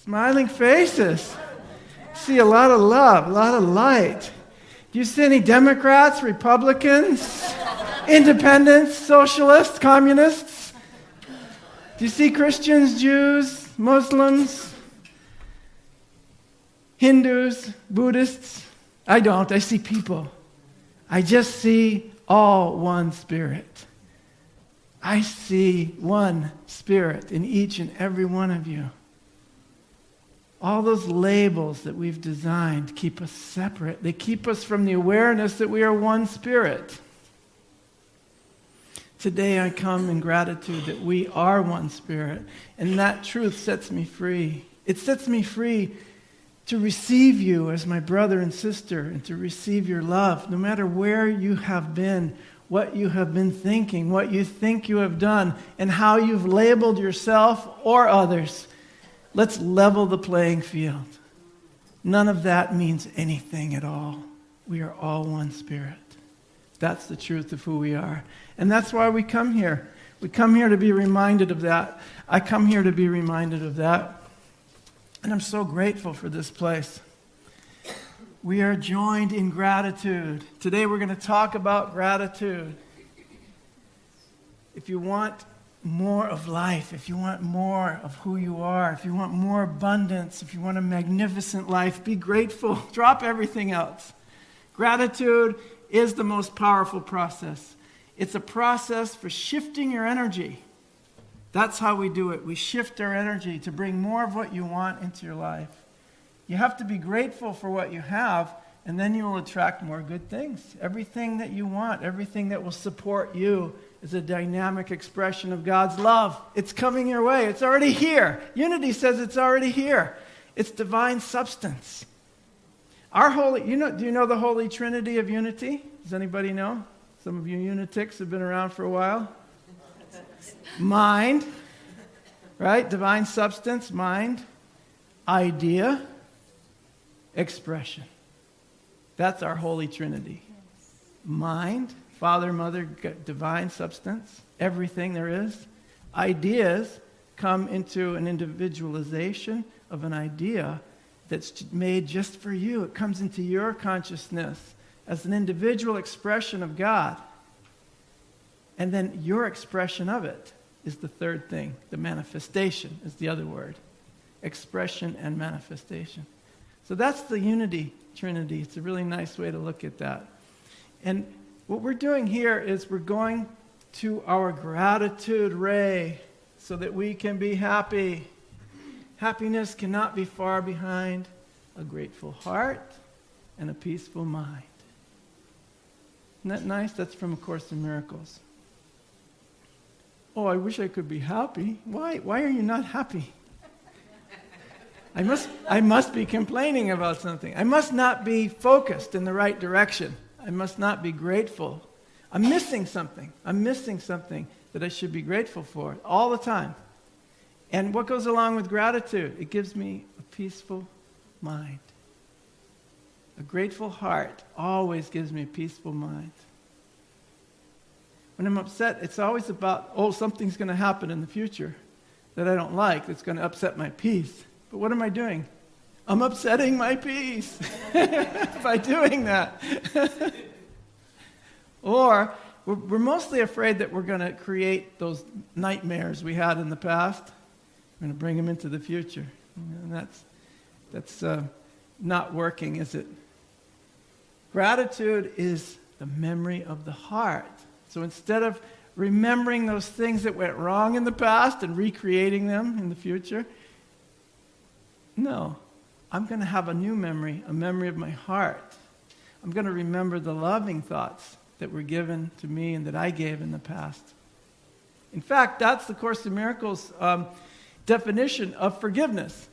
Smiling faces. See a lot of love, a lot of light. Do you see any Democrats, Republicans, independents, socialists, communists? Do you see Christians, Jews, Muslims, Hindus, Buddhists? I don't. I see people. I just see all one Spirit. I see one Spirit in each and every one of you. All those labels that we've designed keep us separate. They keep us from the awareness that we are one Spirit. Today I come in gratitude that we are one Spirit, and that truth sets me free. It sets me free to receive you as my brother and sister and to receive your love, no matter where you have been, what you have been thinking, what you think you have done, and how you've labeled yourself or others. Let's level the playing field. None of that means anything at all. We are all one Spirit. That's the truth of who we are. And that's why we come here. We come here to be reminded of that. I come here to be reminded of that. And I'm so grateful for this place. We are joined in gratitude. Today we're going to talk about gratitude. If you want more of life, if you want more of who you are, if you want more abundance, if you want a magnificent life, be grateful. Drop everything else. Gratitude is the most powerful process. It's a process for shifting your energy. That's how we do it. We shift our energy to bring more of what you want into your life. You have to be grateful for what you have, and then you will attract more good things. Everything that you want, everything that will support you is a dynamic expression of God's love. It's coming your way. It's already here. Unity says it's already here. It's divine substance. Do you know the Holy Trinity of unity? Does anybody know? Some of you unitics have been around for a while. Mind, right? Divine substance, mind, idea, expression. That's our Holy Trinity. Mind, Father, Mother, divine substance, everything there is. Ideas come into an individualization of an idea that's made just for you. It comes into your consciousness as an individual expression of God. And then your expression of it is the third thing. The manifestation is the other word. Expression and manifestation. So that's the unity trinity. It's a really nice way to look at that. And what we're doing here is we're going to our gratitude ray so that we can be happy. Happiness cannot be far behind a grateful heart and a peaceful mind. Isn't that nice? That's from A Course in Miracles. Oh, I wish I could be happy. Why are you not happy? I must be complaining about something. I must not be focused in the right direction. I must not be grateful. I'm missing something. I'm missing something that I should be grateful for all the time. And what goes along with gratitude? It gives me a peaceful mind. A grateful heart always gives me a peaceful mind. When I'm upset, it's always about, something's going to happen in the future that I don't like that's going to upset my peace. But what am I doing? I'm upsetting my peace by doing that. Or we're mostly afraid that we're going to create those nightmares we had in the past. We're going to bring them into the future. And that's not working, is it? Gratitude is the memory of the heart. So instead of remembering those things that went wrong in the past and recreating them in the future, no, I'm going to have a new memory, a memory of my heart. I'm going to remember the loving thoughts that were given to me and that I gave in the past. In fact, that's the Course in Miracles definition of forgiveness,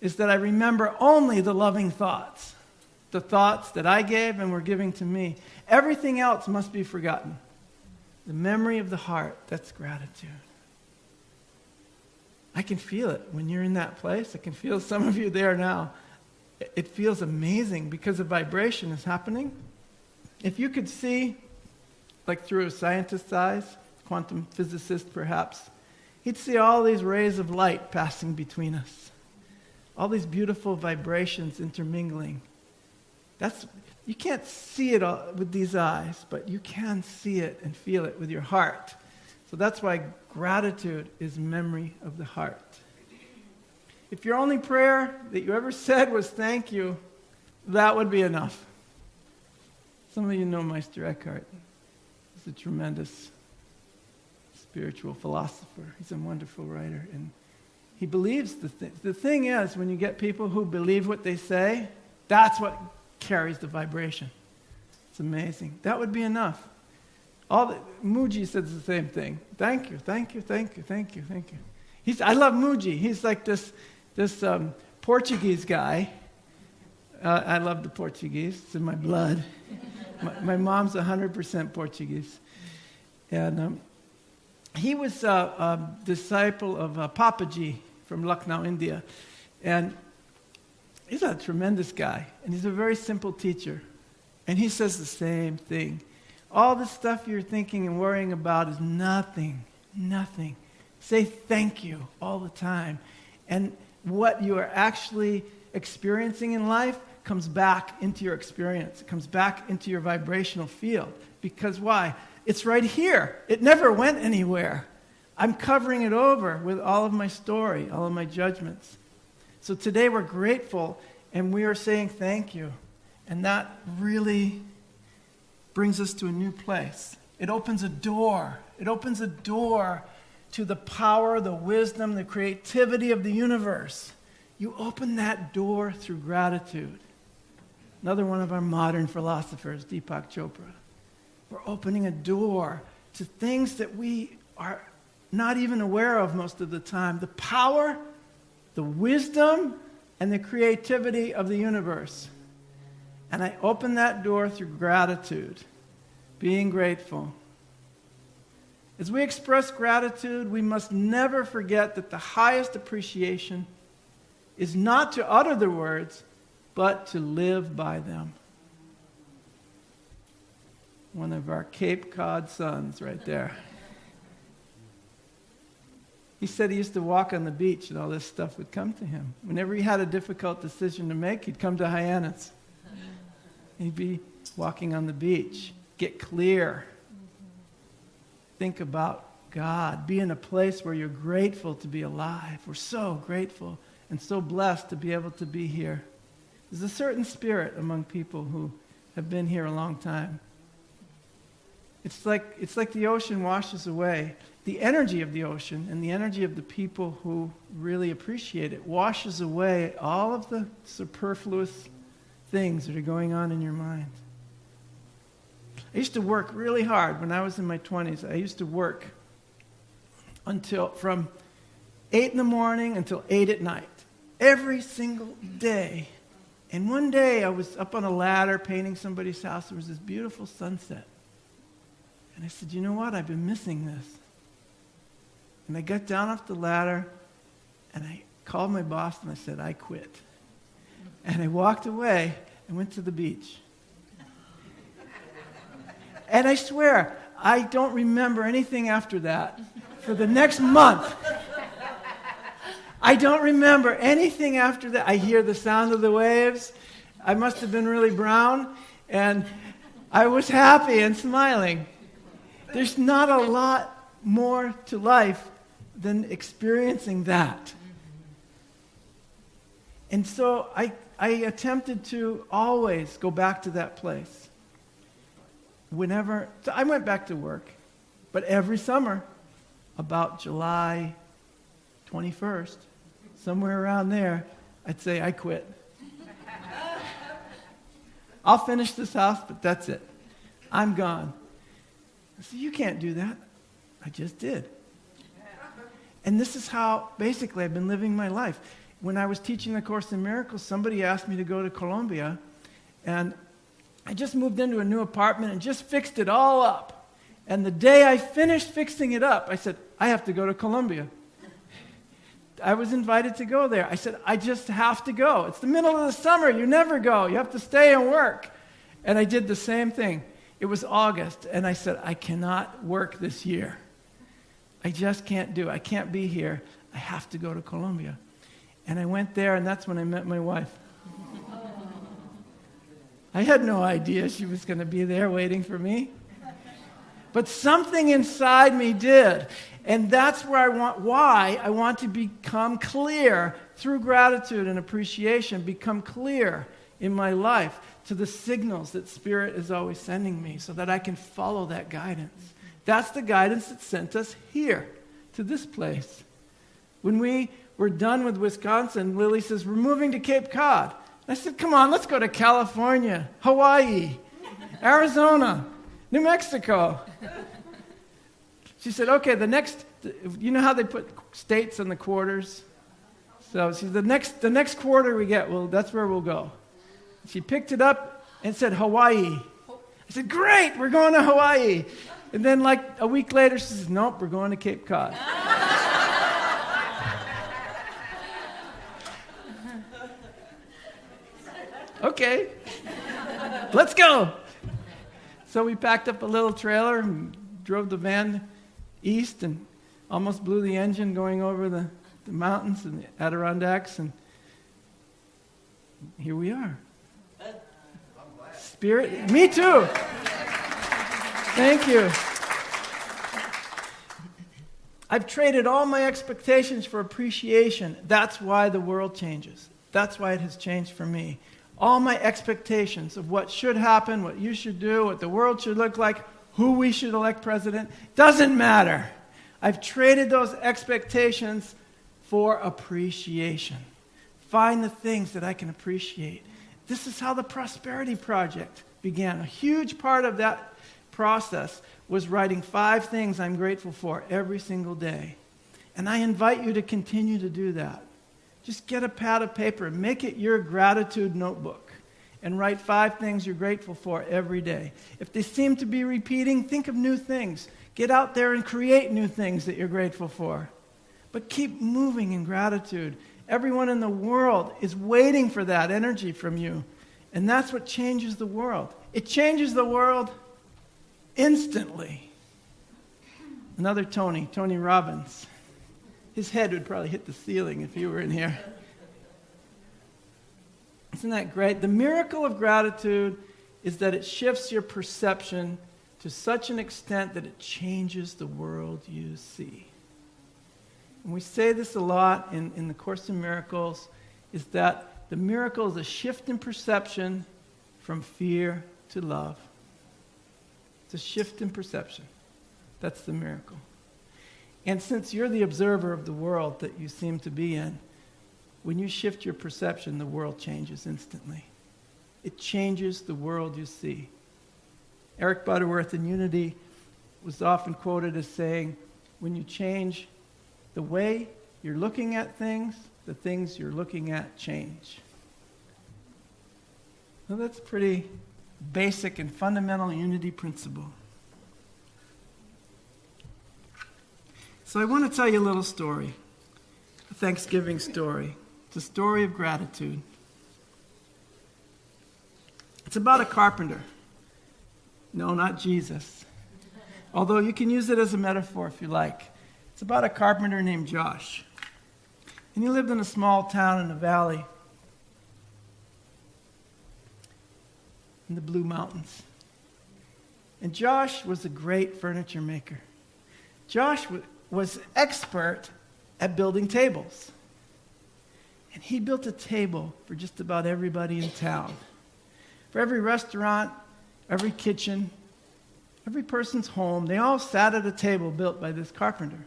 is that I remember only the loving thoughts, the thoughts that I gave and were giving to me. Everything else must be forgotten. The memory of the heart, that's gratitude. I can feel it when you're in that place. I can feel some of you there now. It feels amazing because a vibration is happening. If you could see, like through a scientist's eyes, quantum physicist perhaps, he'd see all these rays of light passing between us. all these beautiful vibrations intermingling. You can't see it all with these eyes, but you can see it and feel it with your heart. So that's why gratitude is memory of the heart. If your only prayer that you ever said was thank you, that would be enough. Some of you know Meister Eckhart. He's a tremendous spiritual philosopher. He's a wonderful writer. And he believes the thing. The thing is, when you get people who believe what they say, that's what carries the vibration. It's amazing. That would be enough. Muji says the same thing. Thank you, thank you, thank you, thank you, thank you. I love Muji. He's like this Portuguese guy. I love the Portuguese. It's in my blood. My mom's 100% Portuguese. And he was a disciple of Papaji from Lucknow, India. And he's a tremendous guy. And he's a very simple teacher. And he says the same thing. All the stuff you're thinking and worrying about is nothing. Nothing. Say thank you all the time. And what you are actually experiencing in life comes back into your experience. It comes back into your vibrational field. Because why? It's right here. It never went anywhere. I'm covering it over with all of my story, all of my judgments. So today we're grateful and we are saying thank you. And that really brings us to a new place. It opens a door. It opens a door to the power, the wisdom, the creativity of the universe. You open that door through gratitude. Another one of our modern philosophers, Deepak Chopra. We're opening a door to things that we are not even aware of most of the time. The power, the wisdom, and the creativity of the universe. And I open that door through gratitude, being grateful. As we express gratitude, we must never forget that the highest appreciation is not to utter the words, but to live by them. One of our Cape Cod sons right there. He said he used to walk on the beach and all this stuff would come to him. Whenever he had a difficult decision to make, he'd come to Hyannis. He'd be walking on the beach. Get clear. Think about God. Be in a place where you're grateful to be alive. We're so grateful and so blessed to be able to be here. There's a certain spirit among people who have been here a long time. It's like the ocean washes away. The energy of the ocean and the energy of the people who really appreciate it washes away all of the superfluous things that are going on in your mind. I used to work really hard when I was in my 20s. I used to work from 8 in the morning until 8 at night. Every single day. And one day I was up on a ladder painting somebody's house. There was this beautiful sunset. And I said, you know what? I've been missing this. And I got down off the ladder and I called my boss and I said, I quit. And I walked away and went to the beach. And I swear, I don't remember anything after that for the next month. I don't remember anything after that. I hear the sound of the waves. I must have been really brown. And I was happy and smiling. There's not a lot more to life than experiencing that. And so I attempted to always go back to that place. So I went back to work, but every summer, about July 21st, somewhere around there, I'd say, I quit. I'll finish this house, but that's it. I'm gone. I said, you can't do that. I just did. And this is how, basically, I've been living my life. When I was teaching the Course in Miracles, somebody asked me to go to Colombia, and I just moved into a new apartment and just fixed it all up. And the day I finished fixing it up, I said, I have to go to Colombia. I was invited to go there. I said, I just have to go. It's the middle of the summer. You never go. You have to stay and work. And I did the same thing. It was August, and I said, I cannot work this year. I just can't do it. I can't be here. I have to go to Colombia. And I went there, and that's when I met my wife. I had no idea she was going to be there waiting for me. But something inside me did. And that's why I want to become clear through gratitude and appreciation, become clear in my life to the signals that Spirit is always sending me so that I can follow that guidance. That's the guidance that sent us here, to this place. When we were done with Wisconsin, Lily says, we're moving to Cape Cod. I said, come on, let's go to California, Hawaii, Arizona, New Mexico. She said, okay, you know how they put states in the quarters? So she said, the next quarter we get, well, that's where we'll go. She picked it up and said, Hawaii. I said, great, we're going to Hawaii. And then like a week later, she says, nope, we're going to Cape Cod. Okay, let's go. So we packed up a little trailer and drove the van east and almost blew the engine going over the mountains and the Adirondacks, and here we are. Spirit, me too. Thank you. I've traded all my expectations for appreciation. That's why the world changes. That's why it has changed for me. All my expectations of what should happen, what you should do, what the world should look like, who we should elect president, doesn't matter. I've traded those expectations for appreciation. Find the things that I can appreciate. This is how the Prosperity Project began. A huge part of that process was writing 5 things I'm grateful for every single day. And I invite you to continue to do that. Just get a pad of paper and make it your gratitude notebook and write 5 things you're grateful for every day. If they seem to be repeating, think of new things. Get out there and create new things that you're grateful for. But keep moving in gratitude. Everyone in the world is waiting for that energy from you. And that's what changes the world. It changes the world instantly. Another Tony Robbins. His head would probably hit the ceiling if you were in here. Isn't that great? The miracle of gratitude is that it shifts your perception to such an extent that it changes the world you see. And we say this a lot in the Course in Miracles, is that the miracle is a shift in perception from fear to love. It's a shift in perception. That's the miracle. And since you're the observer of the world that you seem to be in, when you shift your perception, the world changes instantly. It changes the world you see. Eric Butterworth in Unity was often quoted as saying, when you change the way you're looking at things, the things you're looking at change. Well, that's a pretty basic and fundamental unity principle. So I want to tell you a little story, a Thanksgiving story. It's a story of gratitude. It's about a carpenter. No, not Jesus. Although you can use it as a metaphor if you like. It's about a carpenter named Josh. And he lived in a small town in a valley in the Blue Mountains. And Josh was a great furniture maker. Josh was expert at building tables. And he built a table for just about everybody in town. For every restaurant, every kitchen, every person's home, they all sat at a table built by this carpenter.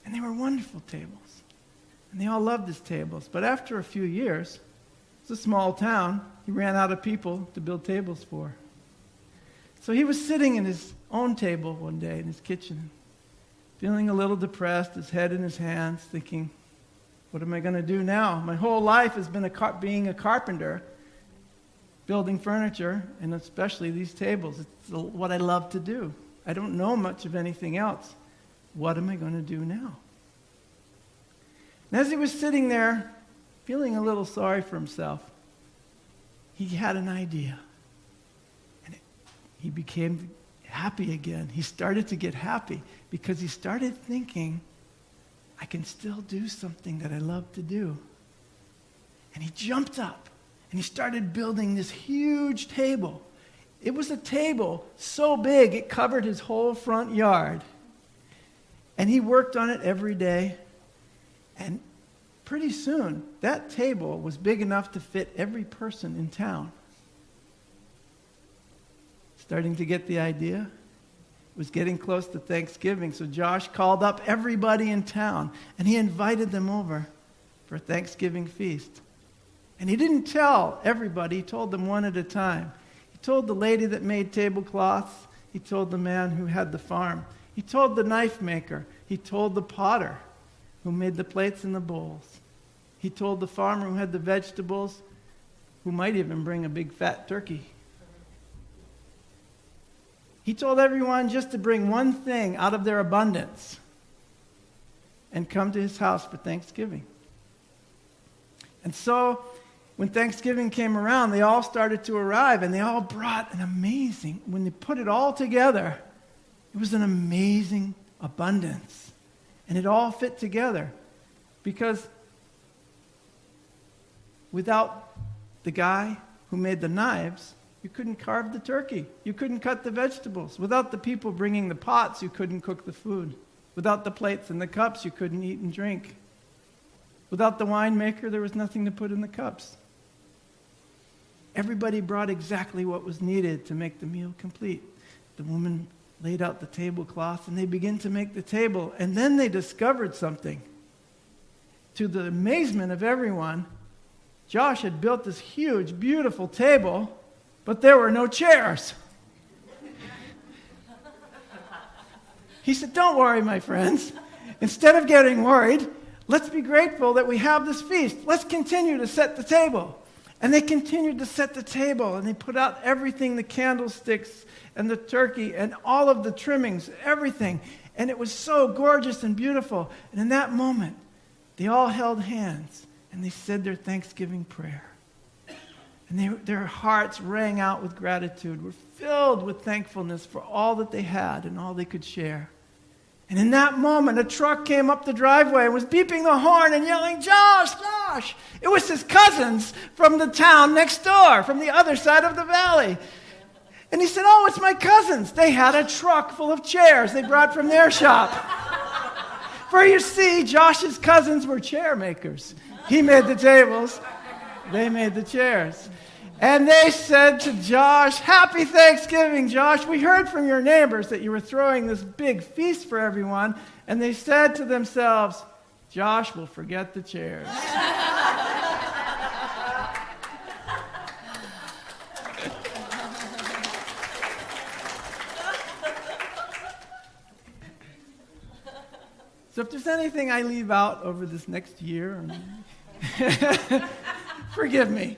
And they were wonderful tables. And they all loved his tables. But after a few years, it's a small town, he ran out of people to build tables for. So he was sitting in his own table one day in his kitchen, feeling a little depressed, his head in his hands, thinking, what am I going to do now? My whole life has been being a carpenter, building furniture, and especially these tables. It's what I love to do. I don't know much of anything else. What am I going to do now? And as he was sitting there, feeling a little sorry for himself, he had an idea. And he became happy again. He started to get happy because he started thinking, I can still do something that I love to do. And he jumped up and he started building this huge table. It was a table so big it covered his whole front yard. And he worked on it every day. And pretty soon, that table was big enough to fit every person in town. Starting to get the idea? It was getting close to Thanksgiving, so Josh called up everybody in town, and he invited them over for a Thanksgiving feast. And he didn't tell everybody, he told them one at a time. He told the lady that made tablecloths, he told the man who had the farm, he told the knife maker, he told the potter who made the plates and the bowls. He told the farmer who had the vegetables, who might even bring a big fat turkey. He told everyone just to bring one thing out of their abundance and come to his house for Thanksgiving. And so, when Thanksgiving came around, they all started to arrive, and they all brought an amazing, when they put it all together, it was an amazing abundance. And it all fit together. Because without the guy who made the knives, you couldn't carve the turkey. You couldn't cut the vegetables. Without the people bringing the pots, you couldn't cook the food. Without the plates and the cups, you couldn't eat and drink. Without the winemaker, there was nothing to put in the cups. Everybody brought exactly what was needed to make the meal complete. The woman laid out the tablecloth, and they began to make the table. And then they discovered something. To the amazement of everyone, Josh had built this huge, beautiful table, but there were no chairs. He said, "Don't worry, my friends. Instead of getting worried, let's be grateful that we have this feast. Let's continue to set the table." And they continued to set the table, and they put out everything, the candlesticks and the turkey and all of the trimmings, everything. And it was so gorgeous and beautiful. And in that moment, they all held hands, and they said their Thanksgiving prayer. And their hearts rang out with gratitude, were filled with thankfulness for all that they had and all they could share. And in that moment, a truck came up the driveway and was beeping the horn and yelling, "Josh, Josh!" It was his cousins from the town next door, from the other side of the valley. And he said, "Oh, it's my cousins. They had a truck full of chairs they brought from their shop." For you see, Josh's cousins were chair makers. He made the tables. They made the chairs. And they said to Josh, "Happy Thanksgiving, Josh. We heard from your neighbors that you were throwing this big feast for everyone." And they said to themselves, "Josh will forget the chairs." So if there's anything I leave out over this next year, forgive me.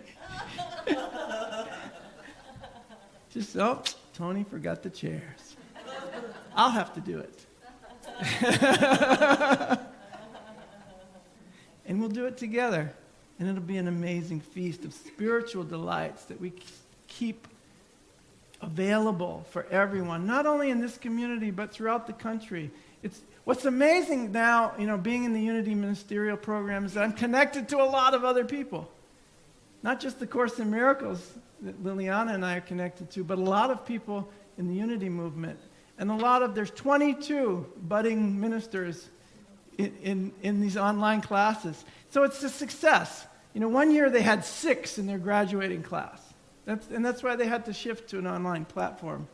Just, Tony forgot the chairs. I'll have to do it. And we'll do it together. And it'll be an amazing feast of spiritual delights that we keep available for everyone, not only in this community, but throughout the country. What's amazing now, being in the Unity Ministerial Program, is that I'm connected to a lot of other people. Not just the Course in Miracles that Liliana and I are connected to, but a lot of people in the Unity movement. And there's 22 budding ministers in these online classes. So it's a success. One year they had 6 in their graduating class. That's why they had to shift to an online platform.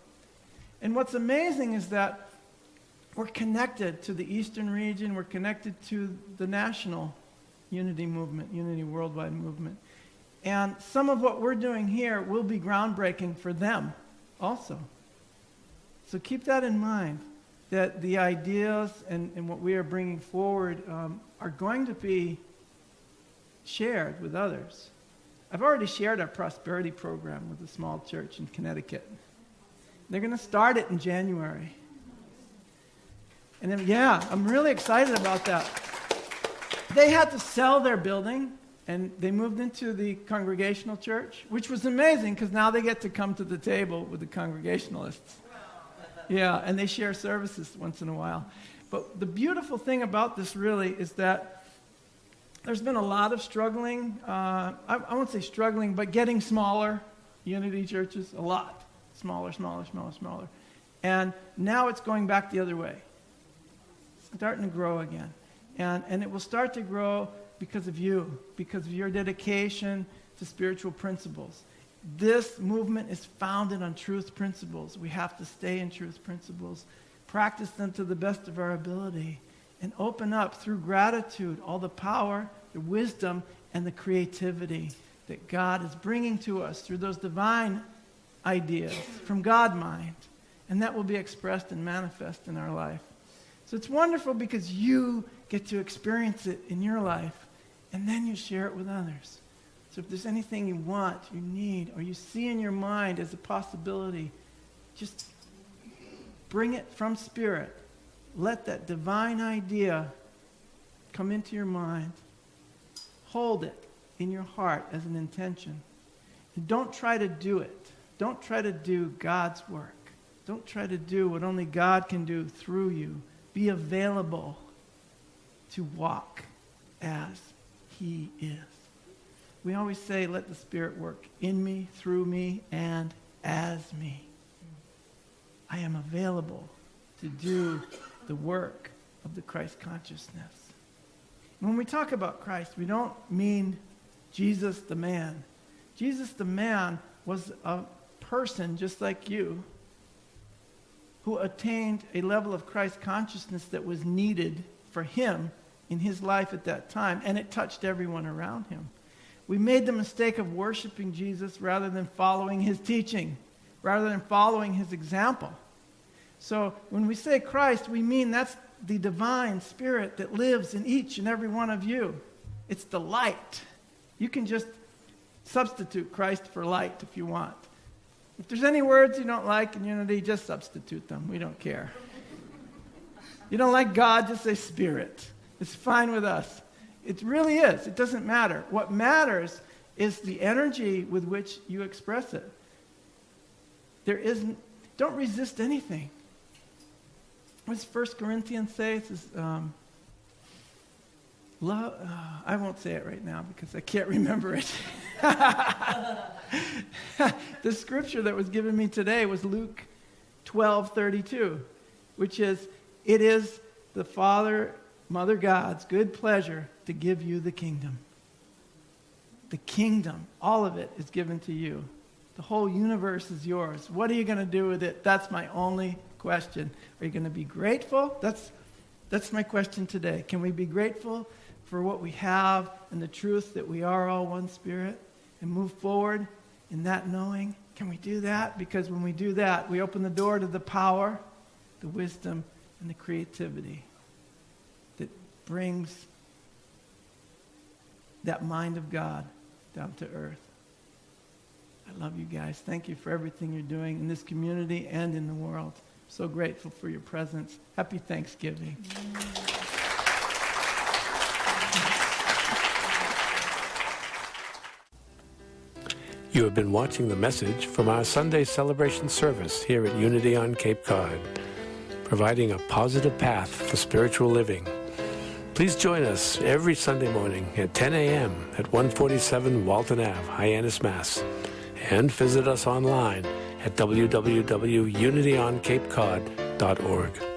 And what's amazing is that we're connected to the Eastern region. We're connected to the national Unity movement, Unity Worldwide movement. And some of what we're doing here will be groundbreaking for them also. So keep that in mind, that the ideas and what we are bringing forward are going to be shared with others. I've already shared our prosperity program with a small church in Connecticut. They're going to start it in January. And then, I'm really excited about that. They had to sell their building, and they moved into the Congregational church, which was amazing because now they get to come to the table with the Congregationalists. Yeah, and they share services once in a while. But the beautiful thing about this really is that there's been a lot of struggling, I won't say struggling, but getting smaller Unity churches, a lot. Smaller. And now it's going back the other way. It's starting to grow again. And it will start to grow because of you, because of your dedication to spiritual principles. This movement is founded on truth principles. We have to stay in truth principles, practice them to the best of our ability, and open up through gratitude all the power, the wisdom, and the creativity that God is bringing to us through those divine ideas from God mind. And that will be expressed and manifest in our life. So it's wonderful because you get to experience it in your life, and then you share it with others. So if there's anything you want, you need, or you see in your mind as a possibility, just bring it from Spirit. Let that divine idea come into your mind. Hold it in your heart as an intention. And don't try to do it. Don't try to do God's work. Don't try to do what only God can do through you. Be available to walk as He is. We always say, let the Spirit work in me, through me, and as me. I am available to do the work of the Christ consciousness. When we talk about Christ, we don't mean Jesus the man. Jesus the man was a person just like you who attained a level of Christ consciousness that was needed for him in his life at that time, and it touched everyone around him. We made the mistake of worshiping Jesus rather than following his teaching, rather than following his example. So when we say Christ, we mean that's the divine Spirit that lives in each and every one of you. It's the light. You can just substitute Christ for light if you want. If there's any words you don't like in Unity, just substitute them. We don't care. You don't like God, just say Spirit. It's fine with us. It really is. It doesn't matter. What matters is the energy with which you express it. Don't resist anything. What does 1 Corinthians say? It says, love. I won't say it right now because I can't remember it. The scripture that was given me today was Luke 12:32, which is, it is the Father, Mother God's good pleasure to give you the kingdom. The kingdom, all of it is given to you. The whole universe is yours. What are you going to do with it? That's my only question. Are you going to be grateful? That's my question today. Can we be grateful for what we have and the truth that we are all one Spirit and move forward in that knowing? Can we do that? Because when we do that, we open the door to the power, the wisdom, and the creativity that brings that mind of God down to earth. I love you guys. Thank you for everything you're doing in this community and in the world. So grateful for your presence. Happy Thanksgiving. You have been watching the message from our Sunday celebration service here at Unity on Cape Cod, providing a positive path for spiritual living. Please join us every Sunday morning at 10 a.m. at 147 Walton Ave, Hyannis, Mass. And visit us online at www.unityoncapecod.org.